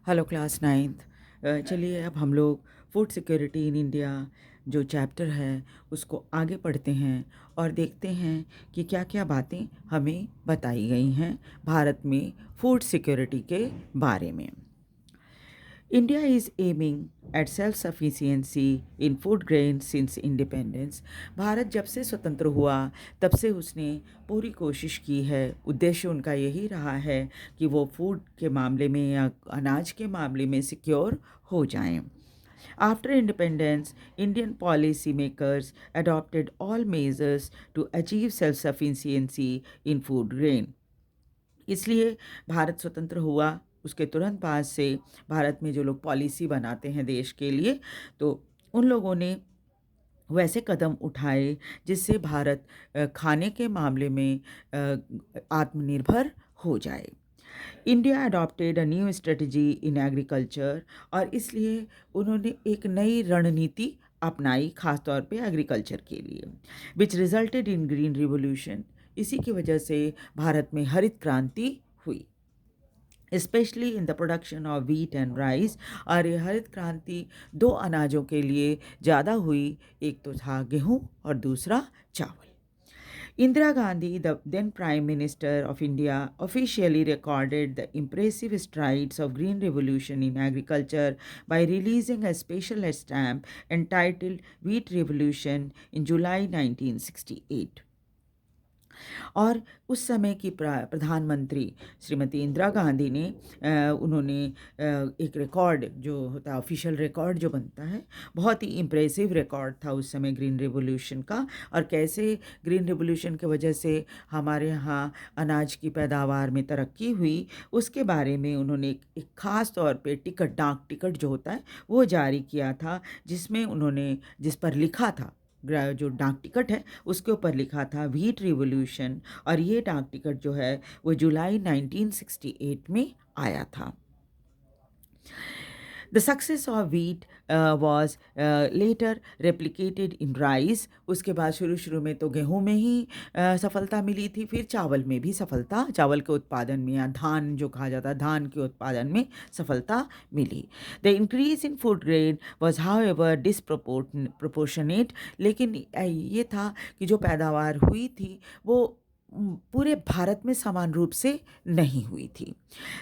Hello class ninth. चलिए अब हम लोग फूड सिक्योरिटी इन इंडिया जो चैप्टर है उसको आगे पढ़ते हैं और देखते हैं कि क्या क्या बातें हमें बताई गई हैं भारत में फूड सिक्योरिटी के बारे में। India is aiming at self-sufficiency in food grains since independence। Bharat जब से स्वतंत्र हुआ तब से उसने पूरी कोशिश की है, उद्देश्य उनका यही रहा है कि वो फूड के मामले में या अनाज के मामले में सिक्योर हो जाएं। After independence, Indian policymakers adopted all measures to achieve self-sufficiency in food grain। इसलिए भारत स्वतंत्र हुआ उसके तुरंत बाद से भारत में जो लोग पॉलिसी बनाते हैं देश के लिए, तो उन लोगों ने वैसे कदम उठाए जिससे भारत खाने के मामले में आत्मनिर्भर हो जाए। India adopted a new strategy in agriculture, और इसलिए उन्होंने एक नई रणनीति अपनाई खासतौर पे एग्रीकल्चर के लिए, विच रिजल्टेड इन ग्रीन रिवोल्यूशन। इसी की वजह से भारत में हरित क्रांति हुई, specially in the production of wheat and rice. और ये हरित क्रांति दो अनाजों के लिए ज़्यादा हुई, एक तो था गेहूँ और दूसरा चावल। Indira Gandhi, the then Prime Minister of India, officially recorded the impressive strides of Green Revolution in agriculture by releasing a special stamp entitled Wheat Revolution in July 1968। और उस समय की प्रधानमंत्री श्रीमती इंदिरा गांधी ने उन्होंने एक रिकॉर्ड जो होता है, ऑफिशियल रिकॉर्ड जो बनता है, बहुत ही इम्प्रेसिव रिकॉर्ड था उस समय ग्रीन रिवोल्यूशन का। और कैसे ग्रीन रिवोल्यूशन की वजह से हमारे यहाँ अनाज की पैदावार में तरक्की हुई, उसके बारे में उन्होंने एक ख़ास तौर पे टिकट, डाक टिकट जो होता है वो जारी किया था, जिसमें उन्होंने जिस पर लिखा था, जो डाक टिकट है उसके ऊपर लिखा था व्हीट रिवोल्यूशन। और ये डाक टिकट जो है वो जुलाई 1968 में आया था। The success of wheat was later replicated in rice. उसके बाद शुरू में तो गेहूं में ही सफलता मिली थी, फिर चावल में भी सफलता, चावल के उत्पादन में या धान जो कहा जाता है धान के उत्पादन में सफलता मिली। The increase in food grain was however disproportionate. लेकिन ये था कि जो पैदावार हुई थी वो पूरे भारत में समान रूप से नहीं हुई थी।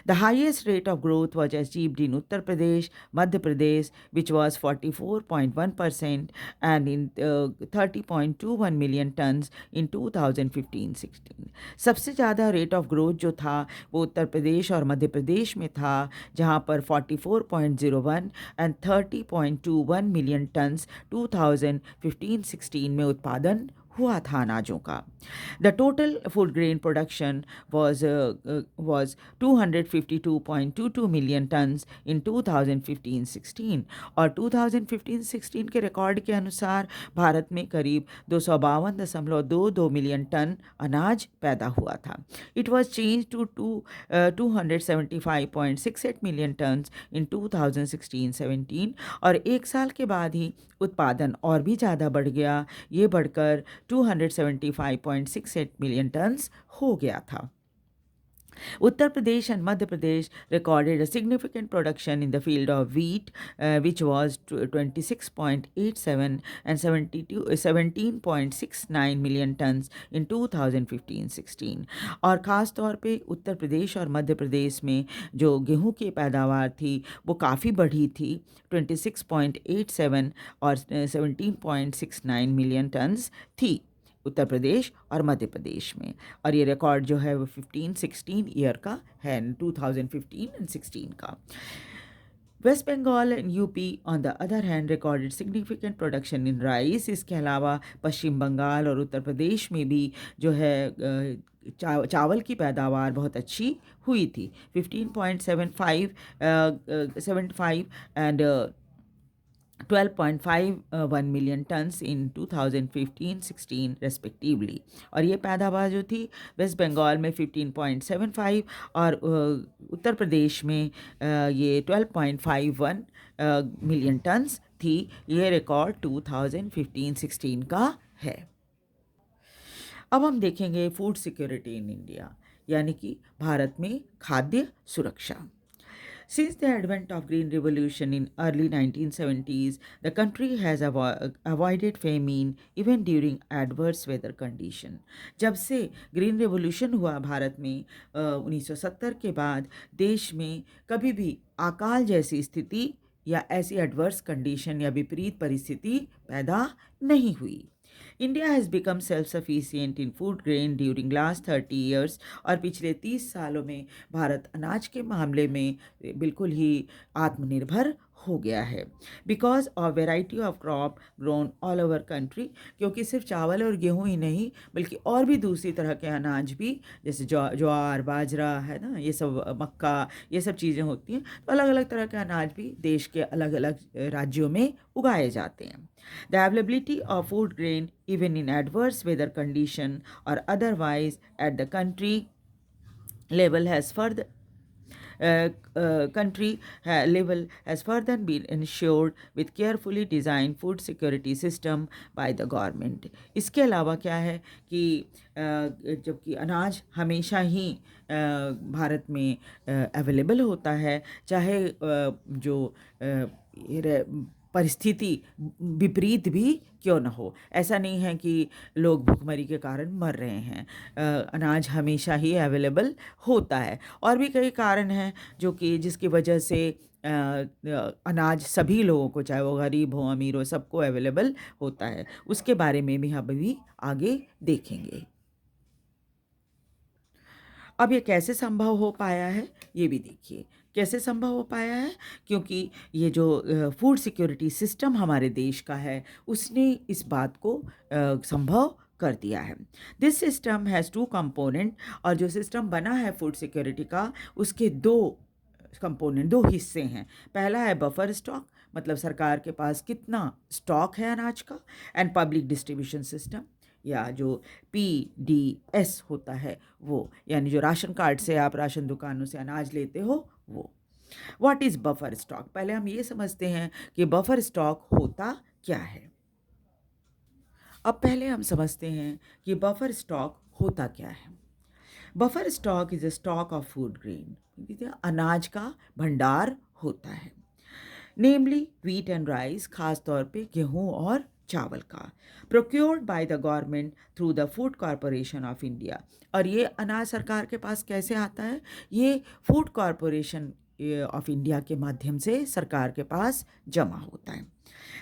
The highest rate of growth was achieved in Uttar Pradesh, Madhya Pradesh, which was 44.1% and in 30.21 million tons in 2015-16। सबसे ज़्यादा रेट ऑफ ग्रोथ जो था वो उत्तर प्रदेश और मध्य प्रदेश में था, जहाँ पर 44.01 एंड 30.21 मिलियन टन्स 2015-16 में उत्पादन हुआ था अनाजों का। The total food grain production was 252.22 million tons in 2015-16। और 2015-16 के रिकॉर्ड के अनुसार भारत में करीब 252.22 मिलियन टन अनाज पैदा हुआ था। It was change to 275.68 million tons in 2016-17। और एक साल के बाद ही उत्पादन और भी ज़्यादा बढ़ गया, ये बढ़कर 275.68 मिलियन टन्स हो गया था। Uttar Pradesh and Madhya Pradesh recorded a significant production in the field of wheat, which was 26.87 and 17.69 million tons in 2015-16। और ख़ास तौर पे उत्तर प्रदेश और मध्य प्रदेश में जो गेहूं की पैदावार थी वो काफ़ी बढ़ी थी, 26.87 और 17.69 मिलियन टन्स थी उत्तर प्रदेश और मध्य प्रदेश में। और ये रिकॉर्ड जो है वो 15-16 ईयर का है, 2015 एंड 16 का। West Bengal and UP on the other hand recorded significant production in rice. इसके अलावा पश्चिम बंगाल और उत्तर प्रदेश में भी जो है चावल की पैदावार बहुत अच्छी हुई थी, 15.75 and 12.51 million tons in 2015-16 respectively. और ये पैदावार जो थी वेस्ट बंगाल में 15.75 और उत्तर प्रदेश में ये 12.51 मिलियन टन्स थी। ये रिकॉर्ड 2015-16 का है। अब हम देखेंगे फूड सिक्योरिटी इन इंडिया, यानी कि भारत में खाद्य सुरक्षा। Since the advent of Green Revolution in early 1970s, the country has avoided famine even during adverse weather condition. जब से ग्रीन रेवोल्यूशन हुआ भारत में 1970 के बाद देश में कभी भी अकाल जैसी स्थिति या ऐसी एडवर्स कंडीशन या विपरीत परिस्थिति पैदा नहीं हुई. India has become self sufficient in food grain during last 30 years. और पिछले 30 सालों में भारत अनाज के मामले में बिल्कुल ही आत्मनिर्भर हो गया है. Because of variety of crop grown all over country, क्योंकि सिर्फ चावल और गेहूं ही नहीं बल्कि और भी दूसरी तरह के अनाज भी, जैसे ज्वार बाजरा है ना, ये सब मक्का, ये सब चीज़ें होती हैं. तो अलग अलग तरह के अनाज भी देश के अलग अलग राज्यों में उगाए जाते हैं. The availability of food grain even in adverse weather condition or otherwise at the country level has further level has further been ensured with carefully designed food security system by the government. इसके अलावा क्या है कि जबकि अनाज हमेशा ही भारत में available होता है, चाहे जो परिस्थिति विपरीत भी क्यों न हो. ऐसा नहीं है कि लोग भूखमरी के कारण मर रहे हैं. अनाज हमेशा ही अवेलेबल होता है. और भी कई कारण हैं जो कि जिसकी वजह से अनाज सभी लोगों को, चाहे वो गरीब हो अमीर हो, सबको अवेलेबल होता है. उसके बारे में भी हम अभी आगे देखेंगे. अब ये कैसे संभव हो पाया है ये भी देखिए. कैसे संभव हो पाया है? क्योंकि ये जो फूड सिक्योरिटी सिस्टम हमारे देश का है उसने इस बात को संभव कर दिया है. This system has 2 component. और जो सिस्टम बना है फूड सिक्योरिटी का, उसके 2 कंपोनेंट, 2 हिस्से हैं. पहला है बफर स्टॉक, मतलब सरकार के पास कितना स्टॉक है अनाज का, एंड पब्लिक डिस्ट्रीब्यूशन सिस्टम, या जो PDS होता है वो, यानी जो राशन कार्ड से आप राशन दुकानों से अनाज लेते हो वो. What is buffer stock? पहले हम ये समझते हैं कि बफर स्टॉक होता क्या है. अब पहले हम समझते हैं कि बफर स्टॉक होता क्या है. Buffer stock is a stock of food grain. अनाज का भंडार होता है. नेमली व्हीट एंड राइस, खास तौर पे गेहूं और चावल का, procured by the government through the food corporation of India. और ये अनाज सरकार के पास कैसे आता है? ये फूड कॉरपोरेशन ऑफ इंडिया के माध्यम से सरकार के पास जमा होता है.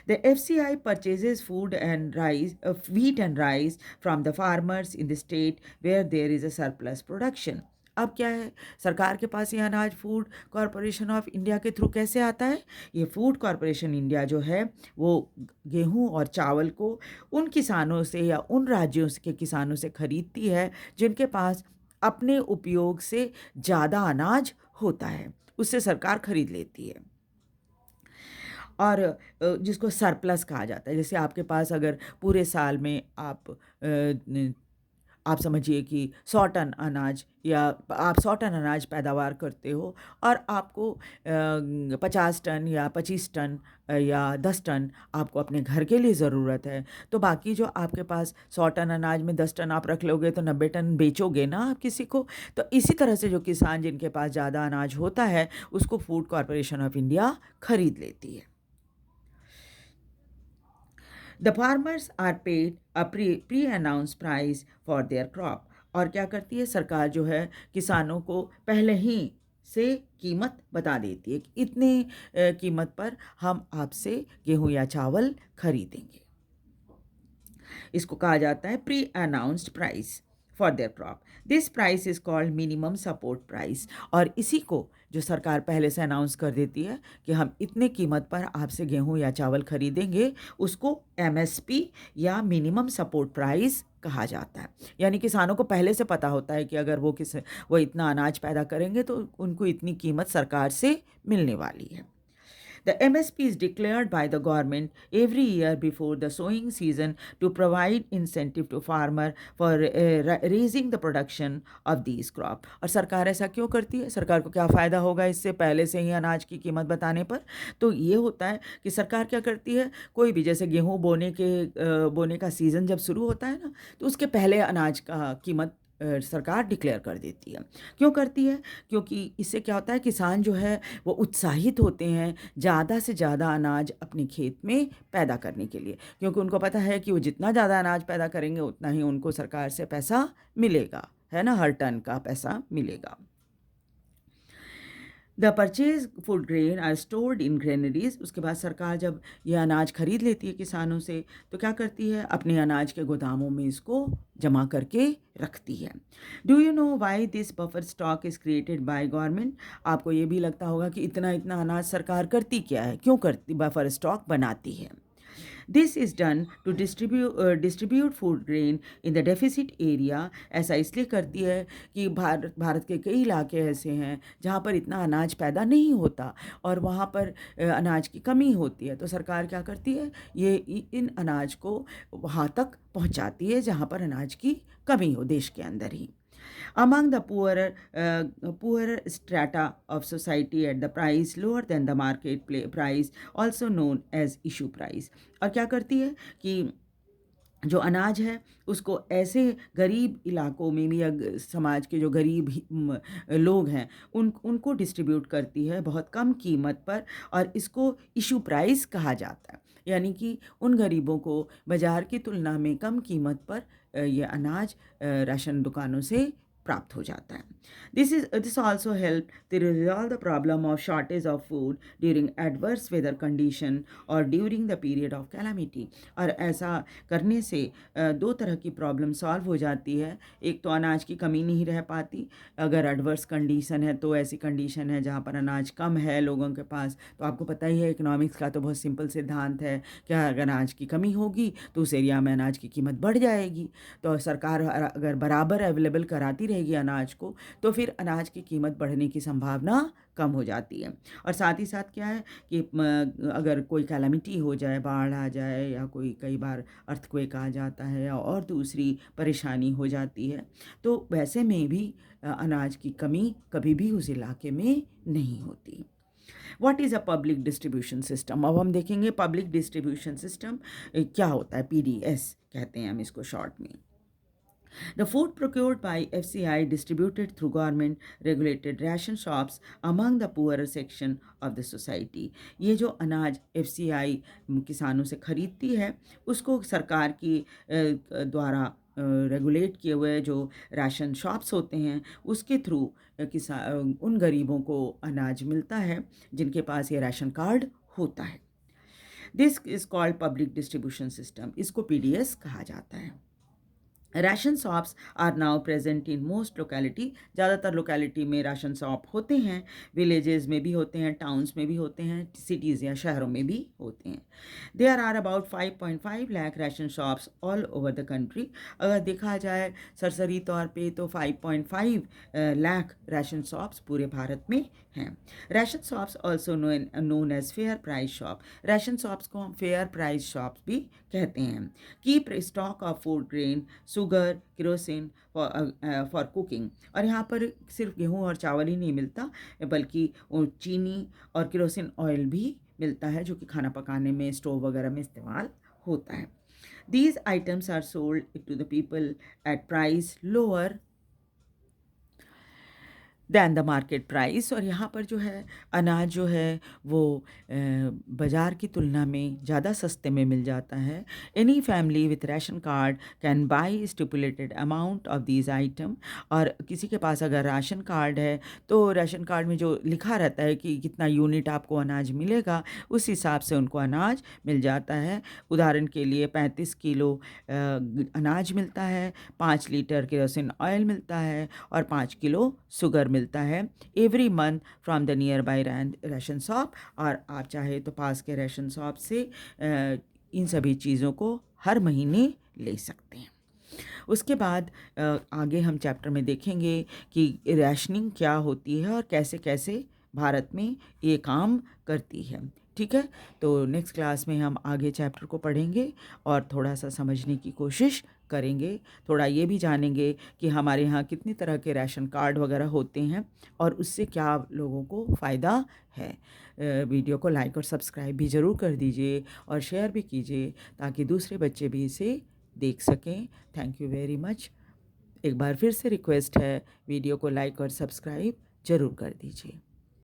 The FCI purchases food and rice, wheat and rice from the farmers in the state where there is a surplus production. अब क्या है, सरकार के पास ये अनाज फूड कॉरपोरेशन ऑफ इंडिया के थ्रू कैसे आता है? ये फूड कॉरपोरेशन इंडिया जो है वो गेहूं और चावल को उन किसानों से या उन राज्यों के किसानों से खरीदती है जिनके पास अपने उपयोग से ज़्यादा अनाज होता है, उससे सरकार खरीद लेती है. और जिसको सरप्लस कहा जाता है. जैसे आपके पास अगर पूरे साल में आप समझिए कि 100 टन अनाज, या आप 100 टन अनाज पैदावार करते हो और आपको 50 टन या 25 टन या 10 टन आपको अपने घर के लिए ज़रूरत है, तो बाकी जो आपके पास 100 टन अनाज में 10 टन आप रख लोगे तो 90 टन बेचोगे ना आप किसी को. तो इसी तरह से जो किसान जिनके पास ज़्यादा अनाज होता है उसको फूड कॉरपोरेशन ऑफ इंडिया खरीद लेती है. The farmers are paid a pre-announced price for their crop. और क्या करती है सरकार जो है किसानों को पहले ही से कीमत बता देती है कि इतने कीमत पर हम आपसे गेहूं या चावल खरीदेंगे. इसको कहा जाता है pre announced price for their crop. This price is called minimum support price. और इसी को जो सरकार पहले से अनाउंस कर देती है कि हम इतने कीमत पर आपसे गेहूं या चावल खरीदेंगे, उसको MSP या मिनिमम सपोर्ट प्राइस कहा जाता है. यानी किसानों को पहले से पता होता है कि अगर वो इतना अनाज पैदा करेंगे तो उनको इतनी कीमत सरकार से मिलने वाली है. The MSP is declared by the government every year before the sowing season to provide incentive to farmer for raising the production of these crop. और सरकार ऐसा क्यों करती है? सरकार को क्या फ़ायदा होगा इससे पहले से ही अनाज की कीमत बताने पर? तो ये होता है कि सरकार क्या करती है, कोई भी जैसे गेहूँ बोने का सीज़न जब शुरू होता है ना, तो उसके पहले अनाज का कीमत सरकार डिक्लेयर कर देती है। क्यों करती है? क्योंकि इससे क्या होता है, किसान जो है वो उत्साहित होते हैं ज़्यादा से ज़्यादा अनाज अपने खेत में पैदा करने के लिए, क्योंकि उनको पता है कि वो जितना ज़्यादा अनाज पैदा करेंगे उतना ही उनको सरकार से पैसा मिलेगा, है ना, हर टन का पैसा मिलेगा। The purchase food grain are stored in granaries. उसके बाद सरकार जब ये अनाज खरीद लेती है किसानों से, तो क्या करती है, अपने अनाज के गोदामों में इसको जमा करके रखती है। Do you know why this buffer stock is created by government? आपको ये भी लगता होगा कि इतना इतना अनाज सरकार करती क्या है, क्यों करती, बफर स्टॉक बनाती है। This is done to distribute food grain in the deficit area. ऐसा इसलिए करती है कि भारत के कई इलाके ऐसे हैं जहाँ पर इतना अनाज पैदा नहीं होता और वहाँ पर अनाज की कमी होती है, तो सरकार क्या करती है, ये इन अनाज को वहाँ तक पहुँचाती है जहाँ पर अनाज की कमी हो देश के अंदर ही। Among the poorer strata of society at the price lower than the market price, also known as issue price। और क्या करती है कि जो अनाज है उसको ऐसे गरीब इलाकों में भी, या समाज के जो गरीब लोग हैं उनको डिस्ट्रीब्यूट करती है बहुत कम कीमत पर, और इसको इशू प्राइस कहा जाता है। यानी कि उन गरीबों को बाज़ार की तुलना में कम कीमत पर ये अनाज राशन दुकानों से प्राप्त हो जाता है। This also help to resolve the problem of shortage of food during adverse weather condition और during the period of calamity। और ऐसा करने से दो तरह की प्रॉब्लम सॉल्व हो जाती है। एक तो अनाज की कमी नहीं रह पाती, अगर एडवर्स कंडीशन है तो ऐसी कंडीशन है जहाँ पर अनाज कम है लोगों के पास, तो आपको पता ही है इकोनॉमिक्स का तो बहुत सिंपल सिद्धांत है कि अगर अनाज की कमी होगी तो उस एरिया में अनाज की कीमत बढ़ जाएगी। तो सरकार अगर बराबर अवेलेबल कराती रहेगी अनाज को, तो फिर अनाज की कीमत बढ़ने की संभावना कम हो जाती है। और साथ ही साथ क्या है कि अगर कोई कैलामिटी हो जाए, बाढ़ आ जाए, या कोई कई बार अर्थक्वेक आ जाता है या और दूसरी परेशानी हो जाती है, तो वैसे में भी अनाज की कमी कभी भी उस इलाके में नहीं होती। What is a public distribution system? अब हम देखेंगे पब्लिक डिस्ट्रीब्यूशन सिस्टम क्या होता है। PDS कहते हैं हम इसको शॉर्ट में। The food procured by FCI distributed through government regulated ration shops among the poorer section of the society। ये जो अनाज FCI किसानों से खरीदती है उसको सरकार की द्वारा रेगुलेट किए हुए जो राशन शॉप्स होते हैं उसके थ्रू उन गरीबों को अनाज मिलता है जिनके पास ये राशन कार्ड होता है। This is called public distribution system. इसको PDS कहा जाता है। Ration shops are now present in most locality. ज़्यादातर लोकेलिटी में राशन शॉप होते हैं, विलेजेस में भी होते हैं, टाउन्स में भी होते हैं, सिटीज़ या शहरों में भी होते हैं। There are about 5.5 lakh ration shops all over the country. अगर देखा जाए सरसरी तौर पे तो 5.5 लाख राशन शॉप्स पूरे भारत में हैं। Ration shops also known as fair price shop. Ration shops को हम फेयर प्राइस शॉप्स भी कहते हैं। Keep stock of food grain, sugar, kerosene for cooking. और यहाँ पर सिर्फ गेहूँ और चावल ही नहीं मिलता, बल्कि चीनी और केरोसिन ऑयल भी मिलता है जो कि खाना पकाने में, स्टोव वगैरह में इस्तेमाल होता है। These items are sold to the people at price lower than the market price. और यहाँ पर जो है अनाज जो है वो बाज़ार की तुलना में ज़्यादा सस्ते में मिल जाता है। Any family with ration card can buy stipulated amount of these item. और किसी के पास अगर राशन कार्ड है तो राशन कार्ड में जो लिखा रहता है कि कितना यूनिट आपको अनाज मिलेगा, उस हिसाब से उनको अनाज मिल जाता है। उदाहरण के लिए 35 किलो अनाज मिलता है, 5 लीटर केरोसिन ऑयल मिलता है और 5 किलो शुगर मिलता है every month from the near by ration shop. और आप चाहे तो पास के राशन शॉप से इन सभी चीज़ों को हर महीने ले सकते हैं। उसके बाद आगे हम चैप्टर में देखेंगे कि राशनिंग क्या होती है और कैसे कैसे भारत में ये काम करती है। ठीक है, तो नेक्स्ट क्लास में हम आगे चैप्टर को पढ़ेंगे और थोड़ा सा समझने की कोशिश करेंगे। थोड़ा ये भी जानेंगे कि हमारे यहाँ कितनी तरह के राशन कार्ड वगैरह होते हैं और उससे क्या लोगों को फ़ायदा है। वीडियो को लाइक और सब्सक्राइब भी ज़रूर कर दीजिए और शेयर भी कीजिए ताकि दूसरे बच्चे भी इसे देख सकें। Thank you very much. एक बार फिर से रिक्वेस्ट है, वीडियो को लाइक और सब्सक्राइब ज़रूर कर दीजिए।